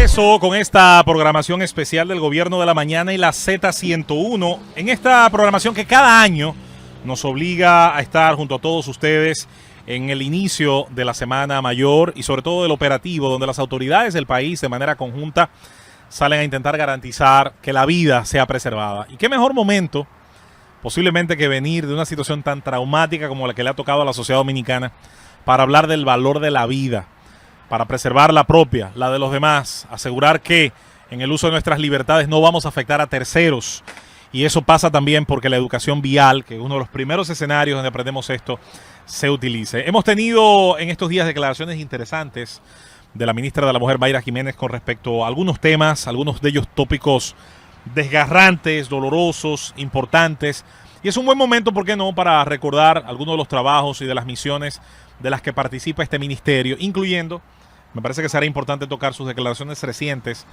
regreso con esta programación especial del Gobierno de la Mañana y la Z101. En esta programación que cada año nos obliga a estar junto a todos ustedes en el inicio de la Semana Mayor y sobre todo del operativo, donde las autoridades del país de manera conjunta salen a intentar garantizar que la vida sea preservada. Y qué mejor momento posiblemente que venir de una situación tan traumática como la que le ha tocado a la sociedad dominicana para hablar del valor de la vida, para preservar la propia, la de los demás, asegurar que en el uso de nuestras libertades no vamos a afectar a terceros. Y eso pasa también porque la educación vial, que es uno de los primeros escenarios donde aprendemos esto, se utilice. Hemos tenido en estos días declaraciones interesantes de la ministra de la Mujer, Mayra Jiménez, con respecto a algunos temas, algunos de ellos tópicos desgarrantes, dolorosos, importantes. Y es un buen momento, ¿por qué no?, para recordar algunos de los trabajos y de las misiones de las que participa este ministerio, incluyendo, me parece que será importante tocar sus declaraciones recientes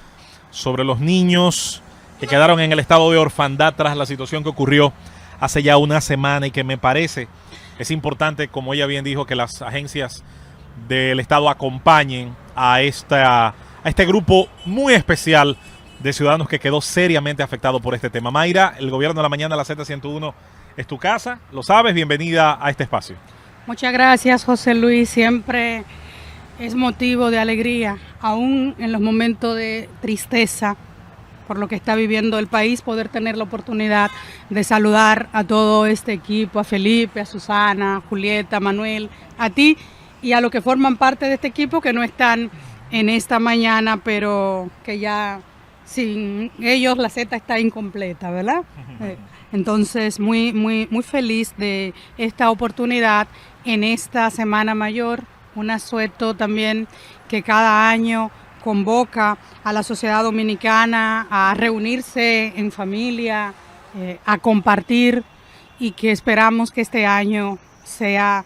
sobre los niños que quedaron en el estado de orfandad tras la situación que ocurrió hace ya una semana y que me parece es importante, como ella bien dijo, que las agencias del Estado acompañen a este grupo muy especial de ciudadanos que quedó seriamente afectado por este tema. Mayra, el Gobierno de la Mañana, la Z101, es tu casa, lo sabes, bienvenida a este espacio. Muchas gracias, José Luis, siempre es motivo de alegría, aún en los momentos de tristeza por lo que está viviendo el país, poder tener la oportunidad de saludar a todo este equipo, a Felipe, a Susana, a Julieta, a Manuel, a ti y a los que forman parte de este equipo que no están en esta mañana, pero que ya sin ellos la Z está incompleta, ¿verdad? Entonces, muy feliz de esta oportunidad en esta Semana Mayor, un asueto también que cada año convoca a la sociedad dominicana a reunirse en familia, a compartir, y que esperamos que este año sea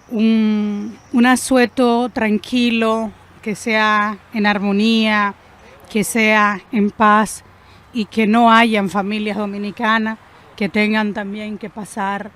un asueto tranquilo, que sea en armonía, que sea en paz y que no hayan familias dominicanas que tengan también que pasar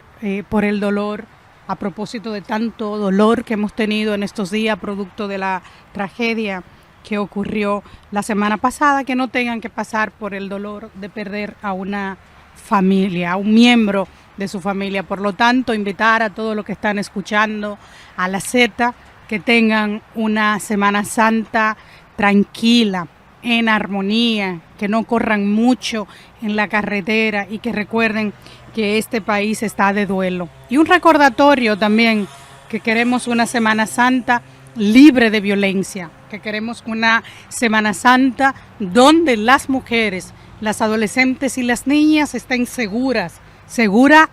por el dolor, a propósito de tanto dolor que hemos tenido en estos días producto de la tragedia que ocurrió la semana pasada, que no tengan que pasar por el dolor de perder a una familia, a un miembro de su familia. Por lo tanto, invitar a todos los que están escuchando a la Z que tengan una Semana Santa tranquila, en armonía, que no corran mucho en la carretera y que recuerden que este país está de duelo. Y un recordatorio también, que queremos una Semana Santa libre de violencia, que queremos una Semana Santa donde las mujeres, las adolescentes y las niñas estén seguras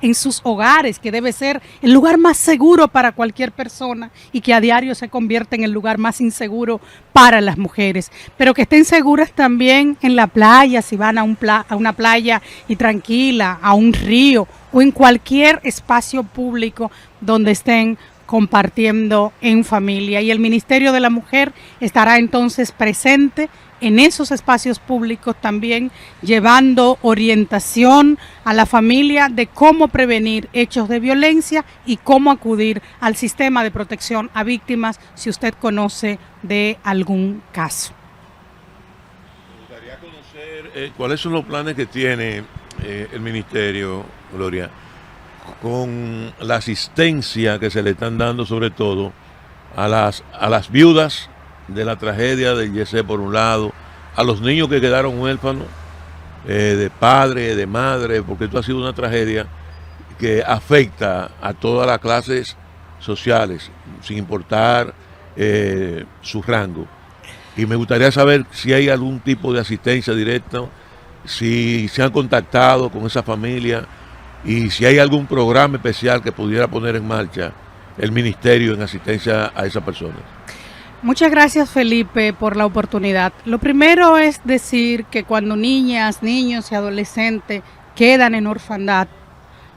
en sus hogares, que debe ser el lugar más seguro para cualquier persona y que a diario se convierte en el lugar más inseguro para las mujeres, pero que estén seguras también en la playa, si van a una playa y tranquila, a un río o en cualquier espacio público donde estén compartiendo en familia. Y el Ministerio de la Mujer estará entonces presente en esos espacios públicos también, llevando orientación a la familia de cómo prevenir hechos de violencia y cómo acudir al sistema de protección a víctimas si usted conoce de algún caso. Me gustaría conocer cuáles son los planes que tiene el Ministerio, Gloria, con la asistencia que se le están dando sobre todo a las viudas de la tragedia del Yesé, por un lado, a los niños que quedaron huérfanos de padre, de madre, porque esto ha sido una tragedia que afecta a todas las clases sociales, sin importar su rango. Y me gustaría saber si hay algún tipo de asistencia directa, si se han contactado con esa familia y si hay algún programa especial que pudiera poner en marcha el ministerio en asistencia a esas personas. Muchas gracias, Felipe, por la oportunidad. Lo primero es decir que cuando niñas, niños y adolescentes quedan en orfandad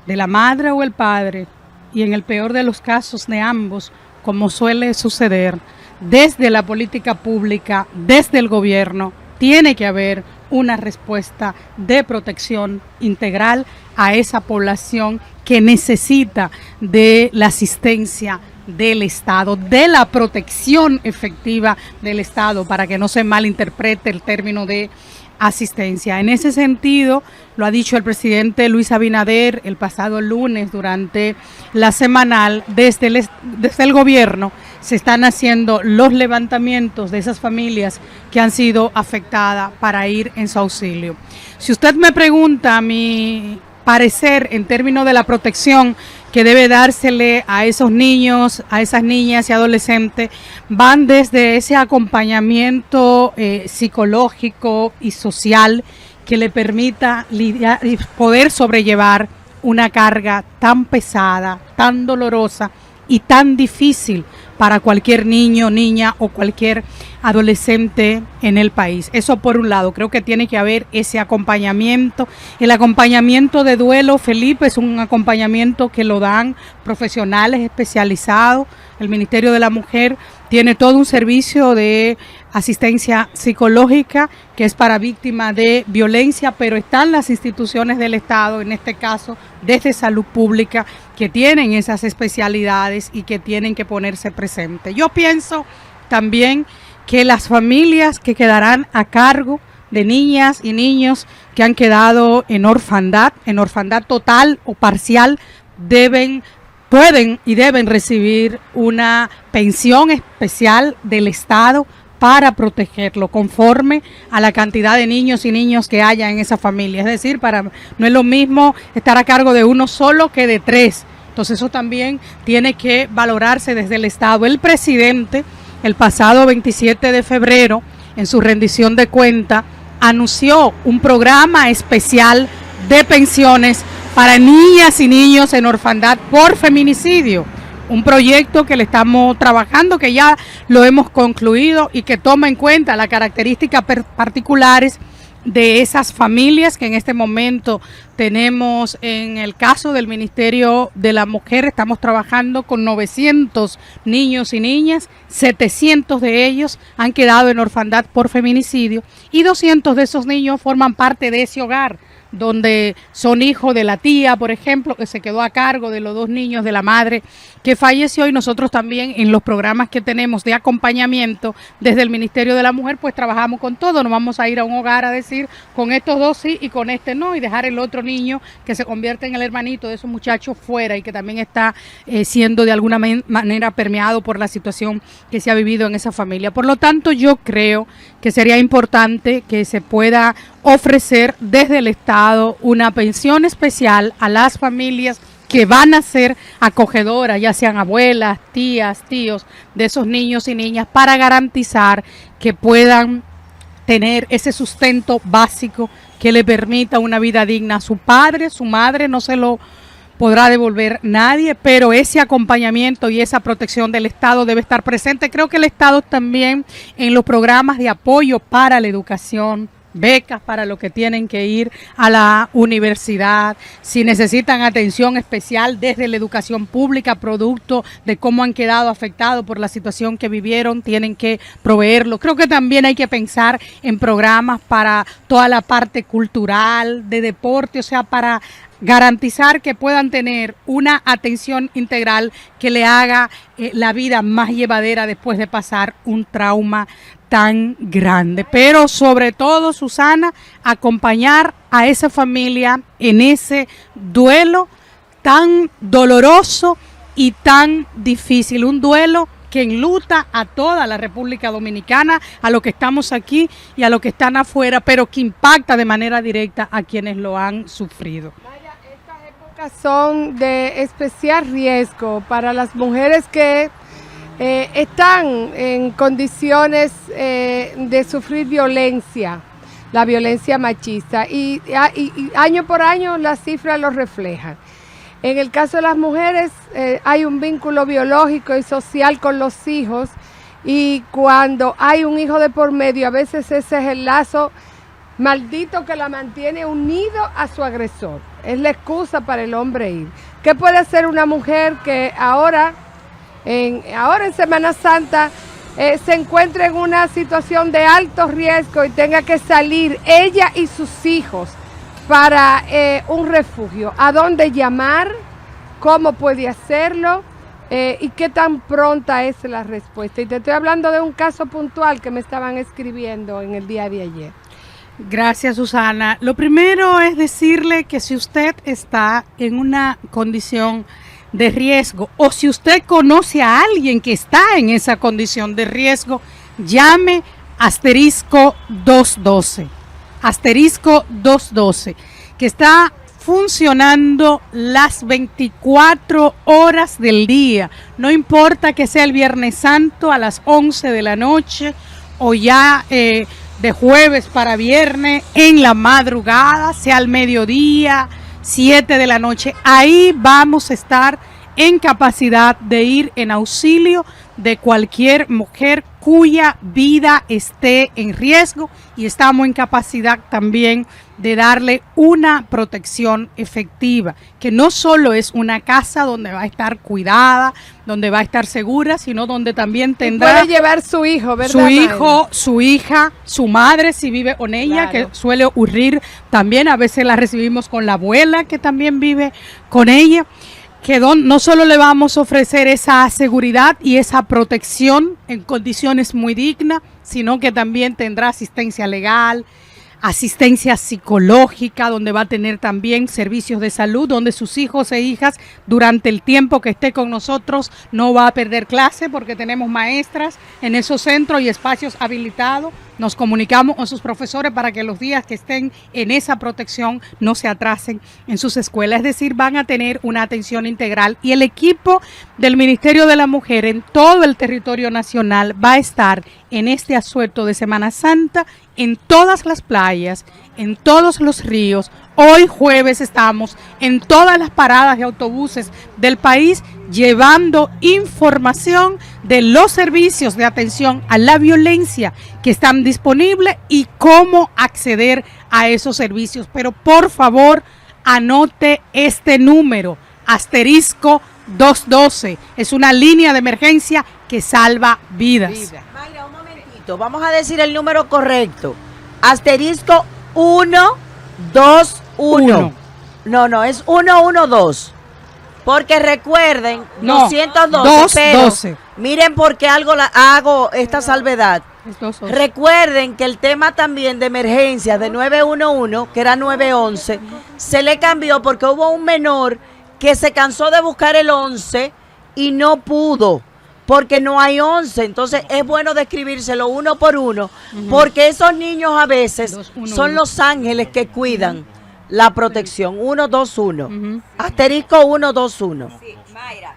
de la madre o el padre, y en el peor de los casos de ambos, como suele suceder, desde la política pública, desde el gobierno, tiene que haber una respuesta de protección integral a esa población que necesita de la asistencia del Estado, de la protección efectiva del Estado, para que no se malinterprete el término de asistencia. En ese sentido, lo ha dicho el presidente Luis Abinader el pasado lunes durante la semanal, desde el gobierno se están haciendo los levantamientos de esas familias que han sido afectadas para ir en su auxilio. Si usted me pregunta mi parecer en términos de la protección que debe dársele a esos niños, a esas niñas y adolescentes, van desde ese acompañamiento psicológico y social que le permita lidiar y poder sobrellevar una carga tan pesada, tan dolorosa y tan difícil para cualquier niño, niña o cualquier adolescente en el país. Eso por un lado, creo que tiene que haber ese acompañamiento. El acompañamiento de duelo, Felipe, es un acompañamiento que lo dan profesionales especializados. El Ministerio de la Mujer tiene todo un servicio de asistencia psicológica que es para víctimas de violencia, pero están las instituciones del Estado, en este caso desde Salud Pública, que tienen esas especialidades y que tienen que ponerse presentes. Yo pienso también que las familias que quedarán a cargo de niñas y niños que han quedado en orfandad total o parcial, pueden y deben recibir una pensión especial del Estado para protegerlo conforme a la cantidad de niños y niñas que haya en esa familia. Es decir, no es lo mismo estar a cargo de uno solo que de tres. Entonces eso también tiene que valorarse desde el Estado. El presidente, el pasado 27 de febrero, en su rendición de cuenta, anunció un programa especial de pensiones para niñas y niños en orfandad por feminicidio. Un proyecto que le estamos trabajando, que ya lo hemos concluido y que toma en cuenta las características particulares de esas familias que en este momento tenemos. En el caso del Ministerio de la Mujer, estamos trabajando con 900 niños y niñas, 700 de ellos han quedado en orfandad por feminicidio y 200 de esos niños forman parte de ese hogar, donde son hijos de la tía, por ejemplo, que se quedó a cargo de los 2 niños de la madre que falleció. Y nosotros también en los programas que tenemos de acompañamiento desde el Ministerio de la Mujer, pues trabajamos con todo. No vamos a ir a un hogar a decir con estos 2 sí y con este no, y dejar el otro niño que se convierte en el hermanito de esos muchachos fuera y que también está siendo de alguna manera permeado por la situación que se ha vivido en esa familia. Por lo tanto, yo creo que sería importante que se pueda ofrecer desde el Estado una pensión especial a las familias que van a ser acogedoras, ya sean abuelas, tías, tíos de esos niños y niñas, para garantizar que puedan tener ese sustento básico que le permita una vida digna a su padre, su madre, no se lo podrá devolver nadie, pero ese acompañamiento y esa protección del Estado debe estar presente. Creo que el Estado también en los programas de apoyo para la educación, becas para los que tienen que ir a la universidad, si necesitan atención especial desde la educación pública, producto de cómo han quedado afectados por la situación que vivieron, tienen que proveerlo. Creo que también hay que pensar en programas para toda la parte cultural, de deporte, o sea, para garantizar que puedan tener una atención integral que le haga la vida más llevadera después de pasar un trauma tan grande. Pero sobre todo, Susana, acompañar a esa familia en ese duelo tan doloroso y tan difícil, un duelo que enluta a toda la República Dominicana, a los que estamos aquí y a los que están afuera, pero que impacta de manera directa a quienes lo han sufrido. Estas épocas son de especial riesgo para las mujeres que están en condiciones de sufrir violencia, la violencia machista, y año por año las cifras lo reflejan. En el caso de las mujeres hay un vínculo biológico y social con los hijos, y cuando hay un hijo de por medio, a veces ese es el lazo maldito que la mantiene unido a su agresor. Es la excusa para el hombre ir. ¿Qué puede hacer una mujer que ahora en Semana Santa se encuentre en una situación de alto riesgo y tenga que salir ella y sus hijos para un refugio? ¿A dónde llamar? ¿Cómo puede hacerlo? y qué tan pronta es la respuesta. Y te estoy hablando de un caso puntual que me estaban escribiendo en el día de ayer. Gracias, Susana. Lo primero es decirle que si usted está en una condición de riesgo o si usted conoce a alguien que está en esa condición de riesgo, llame asterisco 212, que está funcionando las 24 horas del día. No importa que sea el Viernes Santo a las 11 de la noche o ya de jueves para viernes en la madrugada, sea al mediodía, 7 de la noche. Ahí vamos a estar en capacidad de ir en auxilio de cualquier mujer cuya vida esté en riesgo, y estamos en capacidad también de darle una protección efectiva, que no solo es una casa donde va a estar cuidada, donde va a estar segura, sino donde también tendrá... Puede llevar su hijo, ¿verdad? Su hijo, su hija, su madre si vive con ella, claro, que suele ocurrir también. A veces la recibimos con la abuela que también vive con ella. Que no solo le vamos a ofrecer esa seguridad y esa protección en condiciones muy dignas, sino que también tendrá asistencia legal, asistencia psicológica, donde va a tener también servicios de salud, donde sus hijos e hijas durante el tiempo que esté con nosotros no va a perder clase, porque tenemos maestras en esos centros y espacios habilitados. Nos comunicamos con sus profesores para que los días que estén en esa protección no se atrasen en sus escuelas. Es decir, van a tener una atención integral, y el equipo del Ministerio de la Mujer en todo el territorio nacional va a estar en este asueto de Semana Santa en todas las playas, en todos los ríos. Hoy jueves estamos en todas las paradas de autobuses del país llevando información de los servicios de atención a la violencia que están disponibles y cómo acceder a esos servicios. Pero por favor, anote este número, asterisco 212. Es una línea de emergencia que salva vidas. Mayra, un momentito, vamos a decir el número correcto. Asterisco 121. No, es 112. Porque recuerden, no, 212, pero 12. Miren por qué hago esta salvedad. Recuerden que el tema también de emergencia de 911, que era 911, se le cambió porque hubo un menor que se cansó de buscar el 11 y no pudo, porque no hay 11. Entonces es bueno describírselo uno por uno, porque esos niños a veces son los ángeles que cuidan la protección. 121. Asterisco 121. Sí, Mayra.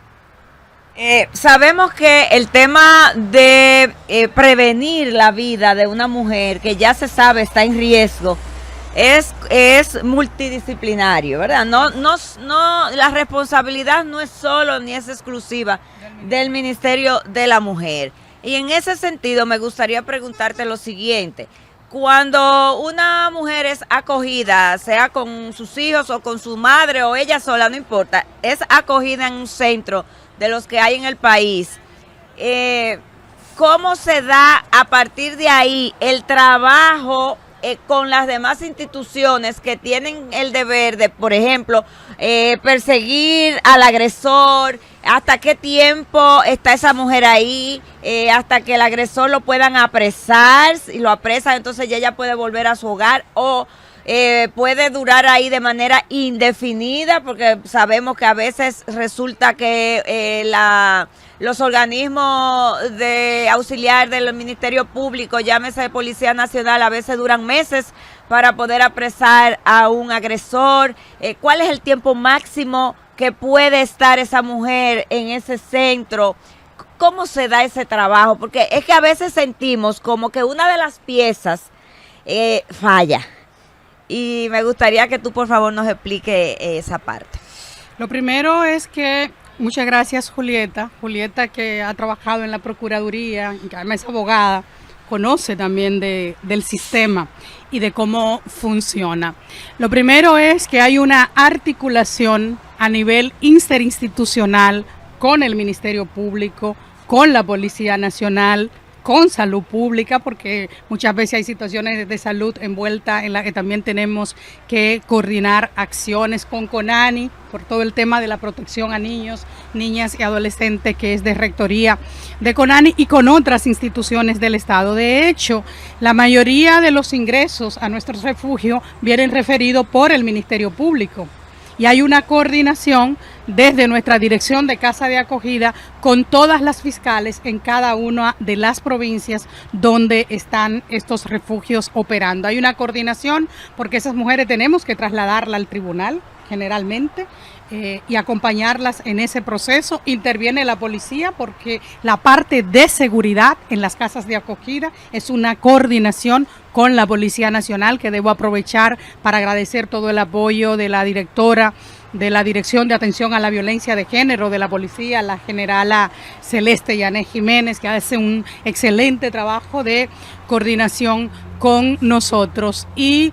Sabemos que el tema de prevenir la vida de una mujer que ya se sabe está en riesgo es multidisciplinario, ¿verdad? No, la responsabilidad no es solo ni es exclusiva del Ministerio de la Mujer. Y en ese sentido me gustaría preguntarte lo siguiente. Cuando una mujer es acogida, sea con sus hijos o con su madre o ella sola, no importa, es acogida en un centro de los que hay en el país, ¿cómo se da a partir de ahí el trabajo con las demás instituciones que tienen el deber de, por ejemplo, perseguir al agresor? ¿Hasta qué tiempo está esa mujer ahí? Hasta que el agresor lo puedan apresar, y lo apresan, entonces ella puede volver a su hogar, o puede durar ahí de manera indefinida, porque sabemos que a veces resulta que los organismos de auxiliar del Ministerio Público, llámese Policía Nacional, a veces duran meses para poder apresar a un agresor. ¿Cuál es el tiempo máximo que puede estar esa mujer en ese centro? ¿Cómo se da ese trabajo? Porque es que a veces sentimos como que una de las piezas falla. Y me gustaría que tú, por favor, nos explique esa parte. Lo primero es que, muchas gracias, Julieta. Julieta, que ha trabajado en la Procuraduría, que además es abogada, conoce también del sistema y de cómo funciona. Lo primero es que hay una articulación a nivel interinstitucional con el Ministerio Público, con la Policía Nacional, con salud pública, porque muchas veces hay situaciones de salud envueltas en las que también tenemos que coordinar acciones con CONANI por todo el tema de la protección a niños, niñas y adolescentes, que es de rectoría de CONANI, y con otras instituciones del Estado. De hecho, la mayoría de los ingresos a nuestros refugios vienen referidos por el Ministerio Público. Y hay una coordinación desde nuestra dirección de casa de acogida con todas las fiscales en cada una de las provincias donde están estos refugios operando. Hay una coordinación porque esas mujeres tenemos que trasladarlas al tribunal generalmente y acompañarlas en ese proceso. Interviene la policía porque la parte de seguridad en las casas de acogida es una coordinación con la Policía Nacional, que debo aprovechar para agradecer todo el apoyo de la directora de la Dirección de Atención a la Violencia de Género de la Policía, la generala Celeste Yané Jiménez, que hace un excelente trabajo de coordinación con nosotros. Y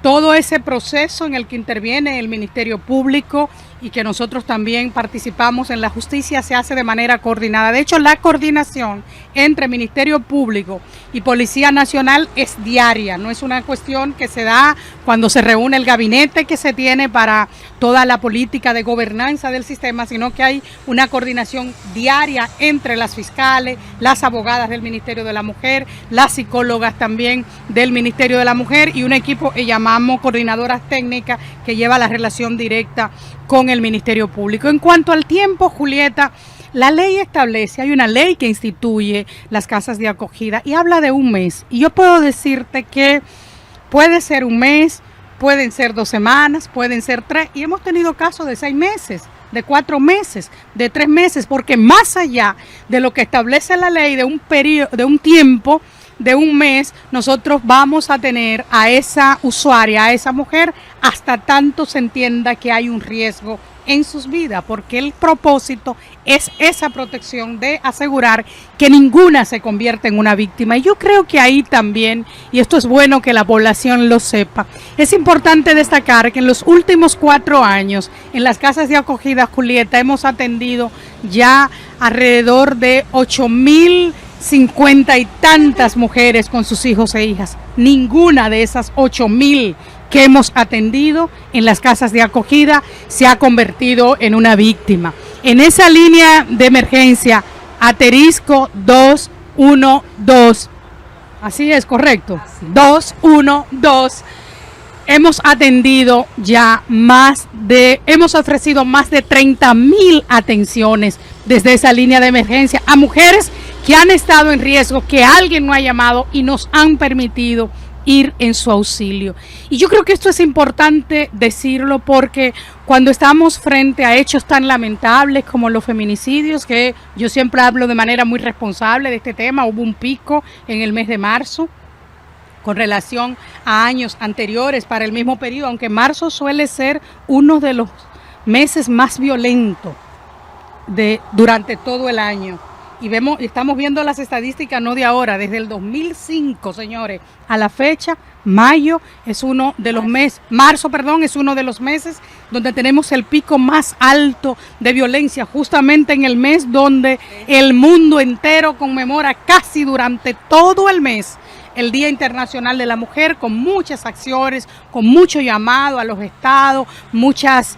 todo ese proceso en el que interviene el Ministerio Público y que nosotros también participamos en la justicia se hace de manera coordinada. De hecho, la coordinación entre Ministerio Público y Policía Nacional es diaria, no es una cuestión que se da cuando se reúne el gabinete que se tiene para toda la política de gobernanza del sistema, sino que hay una coordinación diaria entre las fiscales, las abogadas del Ministerio de la Mujer, las psicólogas también del Ministerio de la Mujer y un equipo que llamamos coordinadoras técnicas que lleva la relación directa con el Ministerio Público. En cuanto al tiempo, Julieta, la ley establece, hay una ley que instituye las casas de acogida y habla de un mes. Y yo puedo decirte que puede ser un mes, pueden ser 2 semanas, pueden ser 3, y hemos tenido casos de 6 meses, de 4 meses, de 3 meses, porque más allá de lo que establece la ley de un periodo, de un tiempo, de un mes, nosotros vamos a tener a esa usuaria, a esa mujer, hasta tanto se entienda que hay un riesgo en sus vidas, porque el propósito es esa protección de asegurar que ninguna se convierta en una víctima. Y yo creo que ahí también, y esto es bueno que la población lo sepa, es importante destacar que en los últimos 4 años en las casas de acogida, Julieta, hemos atendido ya alrededor de 8.050 y tantas mujeres con sus hijos e hijas. Ninguna de esas 8.000 que hemos atendido en las casas de acogida se ha convertido en una víctima. En esa línea de emergencia, asterisco 212, así es, correcto, 212, hemos atendido ya hemos ofrecido más de 30.000 atenciones desde esa línea de emergencia a mujeres que han estado en riesgo, que alguien no ha llamado y nos han permitido ir en su auxilio. Y yo creo que esto es importante decirlo porque cuando estamos frente a hechos tan lamentables como los feminicidios, que yo siempre hablo de manera muy responsable de este tema, hubo un pico en el mes de marzo con relación a años anteriores para el mismo periodo, aunque marzo suele ser uno de los meses más violentos durante todo el año. Y estamos viendo las estadísticas no de ahora, desde el 2005, señores, a la fecha, marzo es uno de los meses donde tenemos el pico más alto de violencia, justamente en el mes donde el mundo entero conmemora casi durante todo el mes el Día Internacional de la Mujer, con muchas acciones, con mucho llamado a los estados, muchas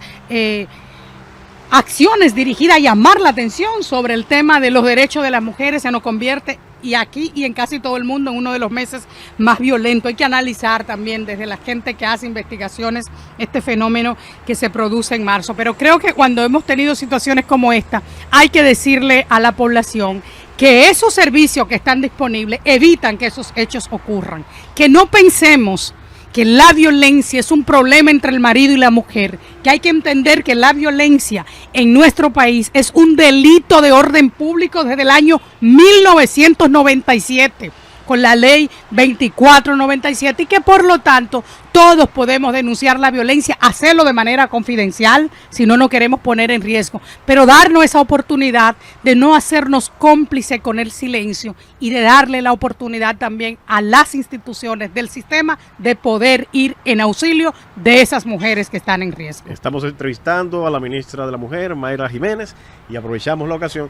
acciones dirigidas a llamar la atención sobre el tema de los derechos de las mujeres. Se nos convierte, y aquí y en casi todo el mundo, en uno de los meses más violentos. Hay que analizar también desde la gente que hace investigaciones este fenómeno que se produce en marzo. Pero creo que cuando hemos tenido situaciones como esta, hay que decirle a la población que esos servicios que están disponibles evitan que esos hechos ocurran. Que no pensemos que la violencia es un problema entre el marido y la mujer, que hay que entender que la violencia en nuestro país es un delito de orden público desde el año 1997, con la ley 2497 y que por lo tanto todos podemos denunciar la violencia, hacerlo de manera confidencial, si no nos queremos poner en riesgo, pero darnos esa oportunidad de no hacernos cómplices con el silencio y de darle la oportunidad también a las instituciones del sistema de poder ir en auxilio de esas mujeres que están en riesgo. Estamos entrevistando a la ministra de la Mujer, Mayra Jiménez, y aprovechamos la ocasión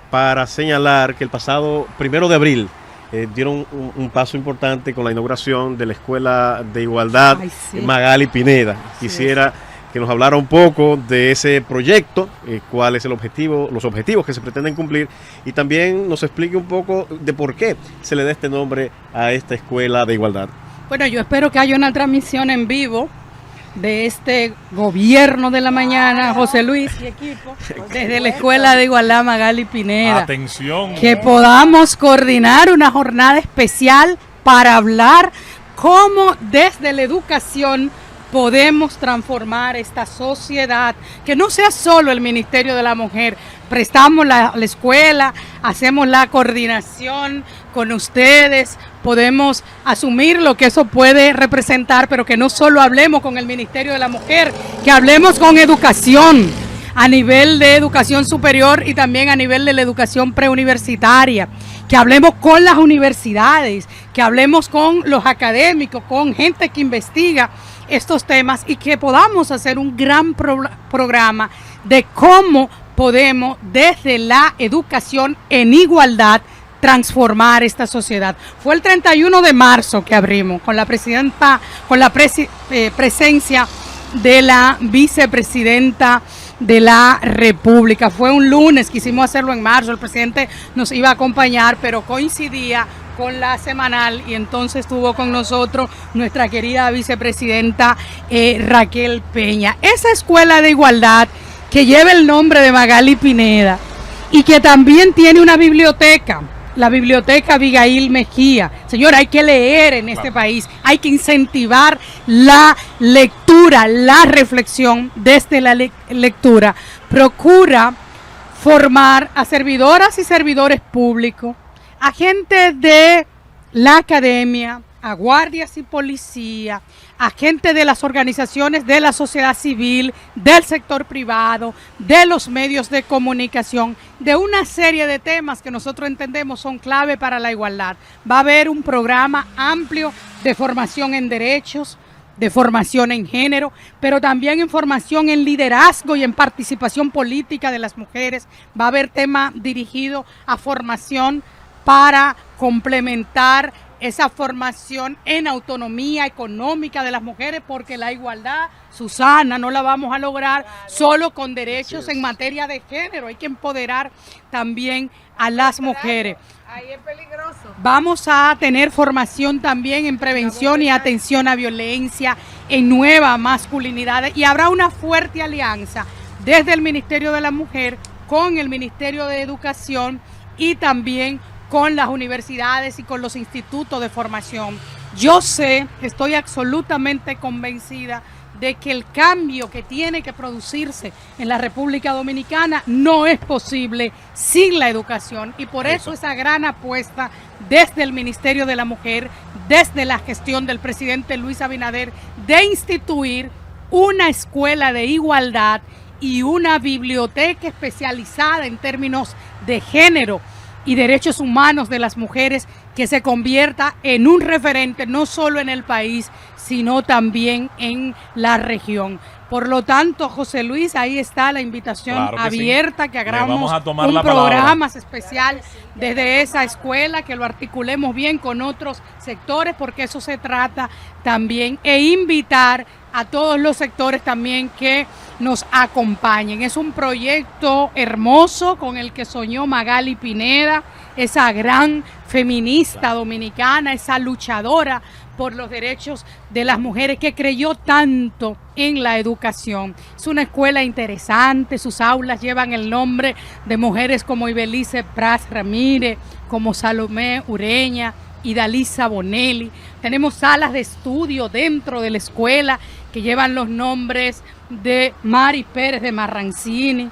para señalar que el pasado 1 de abril dieron un paso importante con la inauguración de la Escuela de Igualdad Magali Pineda. Quisiera que nos hablara un poco de ese proyecto, cuál es el objetivo, los objetivos que se pretenden cumplir, y también nos explique un poco de por qué se le da este nombre a esta Escuela de Igualdad. Bueno, yo espero que haya una transmisión en vivo de este gobierno de la mañana, José Luis y equipo, desde la Escuela de Igualdad Magali Pineda. Atención. Que podamos coordinar una jornada especial para hablar cómo desde la educación podemos transformar esta sociedad, que no sea solo el Ministerio de la Mujer. Prestamos la escuela, hacemos la coordinación con ustedes, podemos asumir lo que eso puede representar, pero que no solo hablemos con el Ministerio de la Mujer, que hablemos con educación, a nivel de educación superior y también a nivel de la educación preuniversitaria, que hablemos con las universidades, que hablemos con los académicos, con gente que investiga estos temas y que podamos hacer un gran programa de cómo podemos desde la educación en igualdad transformar esta sociedad. Fue el 31 de marzo que abrimos con la presidenta, con la presencia de la vicepresidenta de la República. Fue un lunes, quisimos hacerlo en marzo, el presidente nos iba a acompañar, pero coincidía con la semanal y entonces estuvo con nosotros nuestra querida vicepresidenta Raquel Peña. Esa escuela de igualdad que lleva el nombre de Magali Pineda y que también tiene una biblioteca, la biblioteca Abigail Mejía. Señor, hay que leer en este país, hay que incentivar la lectura, la reflexión desde la lectura. Procura formar a servidoras y servidores públicos, a gente de la academia, a guardias y policía, a gente de las organizaciones de la sociedad civil, del sector privado, de los medios de comunicación, de una serie de temas que nosotros entendemos son clave para la igualdad. Va a haber un programa amplio de formación en derechos, de formación en género, pero también en formación en liderazgo y en participación política de las mujeres. Va a haber tema dirigido a formación para complementar esa formación en autonomía económica de las mujeres, porque la igualdad, Susana, no la vamos a lograr solo con derechos en materia de género. Hay que empoderar también a las mujeres. Ahí es peligroso. Vamos a tener formación también en prevención y atención a violencia, en nuevas masculinidades, y habrá una fuerte alianza desde el Ministerio de la Mujer con el Ministerio de Educación y también con las universidades y con los institutos de formación. Yo sé, estoy absolutamente convencida de que el cambio que tiene que producirse en la República Dominicana no es posible sin la educación, y por eso esa gran apuesta desde el Ministerio de la Mujer, desde la gestión del presidente Luis Abinader, de instituir una escuela de igualdad y una biblioteca especializada en términos de género y derechos humanos de las mujeres, que se convierta en un referente no solo en el país, sino también en la región. Por lo tanto, José Luis, ahí está la invitación abierta, que hagamos un programa especial desde esa escuela, que lo articulemos bien con otros sectores, porque eso se trata también, e invitar a todos los sectores también que nos acompañen. Es un proyecto hermoso con el que soñó Magali Pineda, esa gran feminista dominicana, esa luchadora por los derechos de las mujeres, que creyó tanto en la educación. Es una escuela interesante, sus aulas llevan el nombre de mujeres como Ibelice Pras Ramírez, como Salomé Ureña y Dalisa Bonelli. Tenemos salas de estudio dentro de la escuela que llevan los nombres de Mari Pérez de Marrancini,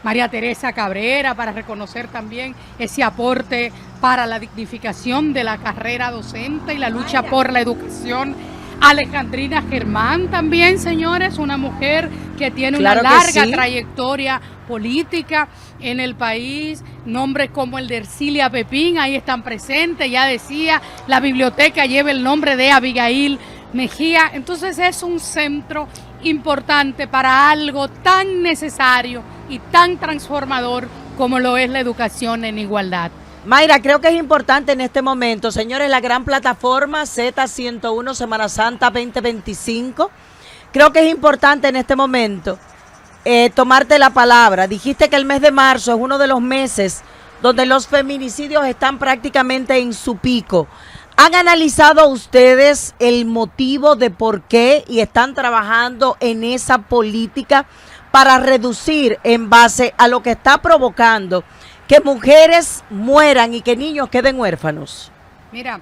María Teresa Cabrera, para reconocer también ese aporte para la dignificación de la carrera docente y la lucha por la educación. Alejandrina Germán también, señores, una mujer que tiene una larga trayectoria política en el país, nombres como el de Ercilia Pepín, ahí están presentes, ya decía, la biblioteca lleva el nombre de Abigail Mejía, entonces es un centro importante para algo tan necesario y tan transformador como lo es la educación en igualdad. Mayra, creo que es importante en este momento, señores, la gran plataforma Z101 Semana Santa 2025. Creo que es importante en este momento tomarte la palabra. Dijiste que el mes de marzo es uno de los meses donde los feminicidios están prácticamente en su pico. ¿Han analizado ustedes el motivo de por qué y están trabajando en esa política para reducir en base a lo que está provocando que mujeres mueran y que niños queden huérfanos? Mira,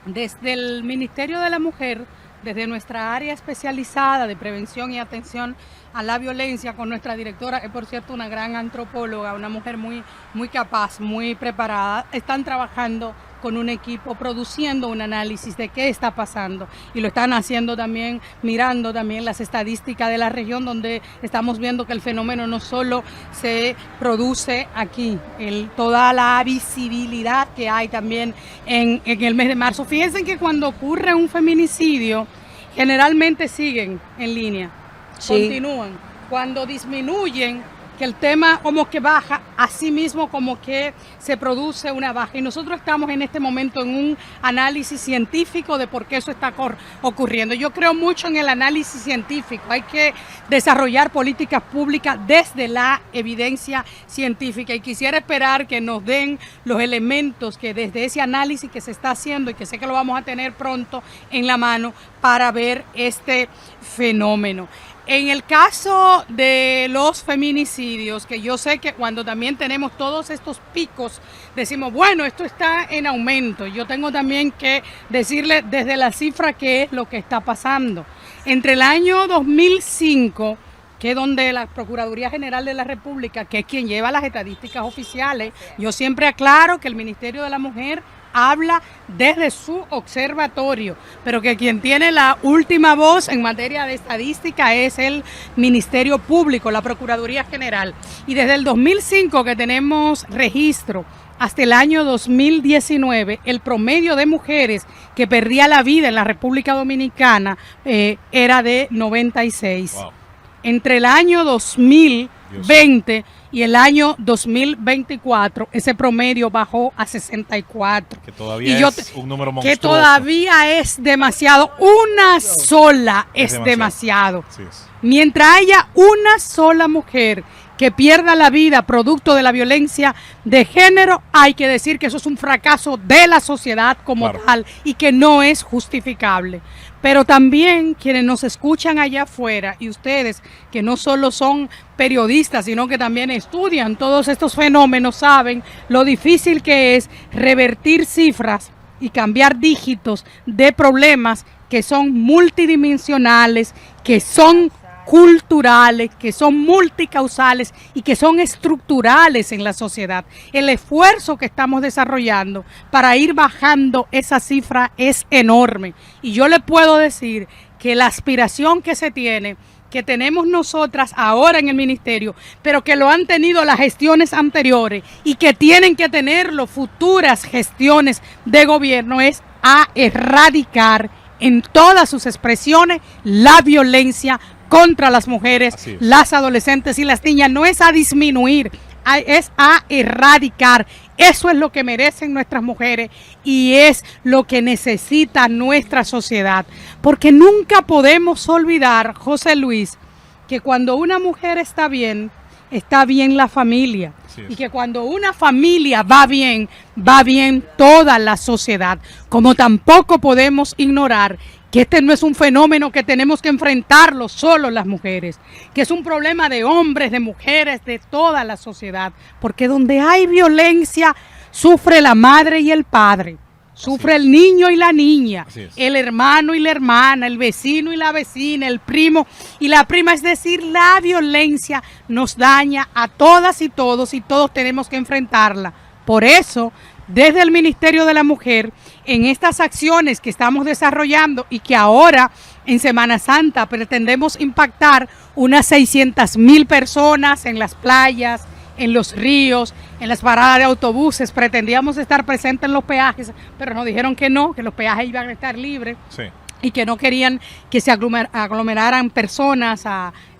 desde el Ministerio de la Mujer, desde nuestra área especializada de prevención y atención a la violencia, con nuestra directora, que por cierto una gran antropóloga, una mujer muy capaz, muy preparada, están trabajando con un equipo produciendo un análisis de qué está pasando y lo están haciendo también, mirando también las estadísticas de la región, donde estamos viendo que el fenómeno no solo se produce aquí, toda la visibilidad que hay también en el mes de marzo. Fíjense que cuando ocurre un feminicidio, generalmente siguen en línea, continúan. Cuando disminuyen, que el tema como que baja, así mismo como que se produce una baja. Y nosotros estamos en este momento en un análisis científico de por qué eso está ocurriendo. Yo creo mucho en el análisis científico. Hay que desarrollar políticas públicas desde la evidencia científica. Y quisiera esperar que nos den los elementos que desde ese análisis que se está haciendo y que sé que lo vamos a tener pronto en la mano para ver este fenómeno. En el caso de los feminicidios, que yo sé que cuando también tenemos todos estos picos, decimos, bueno, esto está en aumento. Yo tengo también que decirle desde la cifra qué es lo que está pasando. Entre el año 2005, que es donde la Procuraduría General de la República, que es quien lleva las estadísticas oficiales, yo siempre aclaro que el Ministerio de la Mujer habla desde su observatorio, pero que quien tiene la última voz en materia de estadística es el Ministerio Público, la Procuraduría General. Y desde el 2005 que tenemos registro hasta el año 2019, el promedio de mujeres que perdía la vida en la República Dominicana era de 96. Wow. Entre el año 2020 y el año 2024, ese promedio bajó a 64. Que todavía es un número monstruoso. Que todavía es demasiado. Una sola es demasiado. Sí es. Mientras haya una sola mujer que pierda la vida producto de la violencia de género, hay que decir que eso es un fracaso de la sociedad como tal y que no es justificable. Pero también quienes nos escuchan allá afuera y ustedes que no solo son periodistas, sino que también estudian todos estos fenómenos, saben lo difícil que es revertir cifras y cambiar dígitos de problemas que son multidimensionales, que son culturales, que son multicausales y que son estructurales en la sociedad. El esfuerzo que estamos desarrollando para ir bajando esa cifra es enorme. Y yo le puedo decir que la aspiración que se tiene, que tenemos nosotras ahora en el ministerio, pero que lo han tenido las gestiones anteriores y que tienen que tenerlo futuras gestiones de gobierno, es a erradicar en todas sus expresiones la violencia contra las mujeres, las adolescentes y las niñas. No es a disminuir, es a erradicar. Eso es lo que merecen nuestras mujeres y es lo que necesita nuestra sociedad. Porque nunca podemos olvidar, José Luis, que cuando una mujer está bien la familia. Y que cuando una familia va bien toda la sociedad. Como tampoco podemos ignorar que este no es un fenómeno que tenemos que enfrentarlo solo las mujeres, que es un problema de hombres, de mujeres, de toda la sociedad, porque donde hay violencia sufre la madre y el padre, Sufre el niño y la niña, Así es. el hermano y la hermana, el vecino y la vecina, el primo y la prima. Es decir, la violencia nos daña a todas y todos tenemos que enfrentarla. Por eso, desde el Ministerio de la Mujer, en estas acciones que estamos desarrollando y que ahora en Semana Santa pretendemos impactar unas 600,000 personas en las playas, en los ríos, en las paradas de autobuses. Pretendíamos estar presentes en los peajes, pero nos dijeron que no, que los peajes iban a estar libres. Sí. Y que no querían que se aglomeraran personas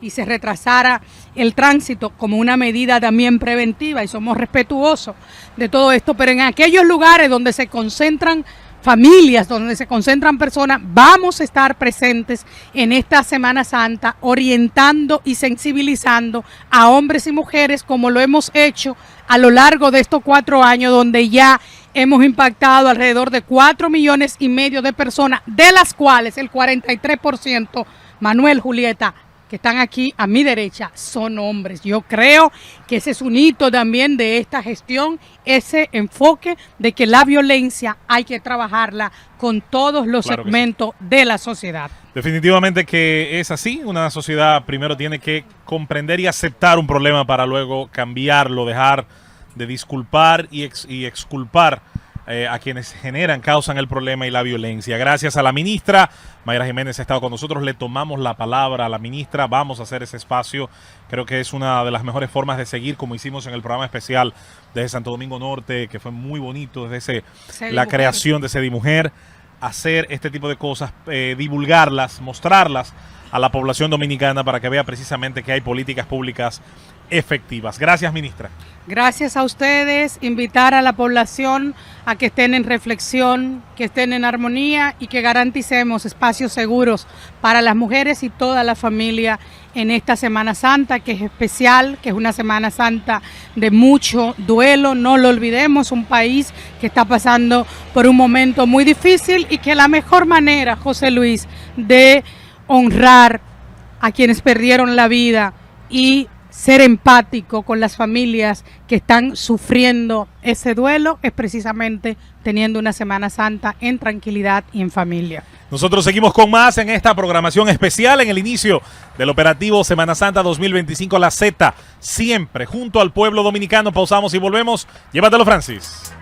y se retrasara el tránsito como una medida también preventiva, y somos respetuosos de todo esto, pero en aquellos lugares donde se concentran familias, donde se concentran personas, vamos a estar presentes en esta Semana Santa orientando y sensibilizando a hombres y mujeres como lo hemos hecho a lo largo de estos 4 años, donde ya hemos impactado alrededor de 4,5 millones de personas, de las cuales el 43%, Manuel, Julieta, que están aquí a mi derecha, son hombres. Yo creo que ese es un hito también de esta gestión, ese enfoque de que la violencia hay que trabajarla con todos los segmentos de la sociedad. Definitivamente que es así. Una sociedad primero tiene que comprender y aceptar un problema para luego cambiarlo, dejar de disculpar y exculpar a quienes causan el problema y la violencia. Gracias a la ministra Mayra Jiménez ha estado con nosotros, le tomamos la palabra a la ministra, vamos a hacer ese espacio. Creo que es una de las mejores formas de seguir, como hicimos en el programa especial desde Santo Domingo Norte, que fue muy bonito, desde la creación de Sedimujer, hacer este tipo de cosas, divulgarlas, mostrarlas a la población dominicana para que vea precisamente que hay políticas públicas efectivas. Gracias, ministra. Gracias a ustedes, invitar a la población a que estén en reflexión, que estén en armonía y que garanticemos espacios seguros para las mujeres y toda la familia en esta Semana Santa, que es especial, que es una Semana Santa de mucho duelo. No lo olvidemos, un país que está pasando por un momento muy difícil y que la mejor manera, José Luis, de honrar a quienes perdieron la vida y ser empático con las familias que están sufriendo ese duelo es precisamente teniendo una Semana Santa en tranquilidad y en familia. Nosotros seguimos con más en esta programación especial en el inicio del operativo Semana Santa 2025, la Z, siempre junto al pueblo dominicano. Pausamos y volvemos. Llévatelo, Francis.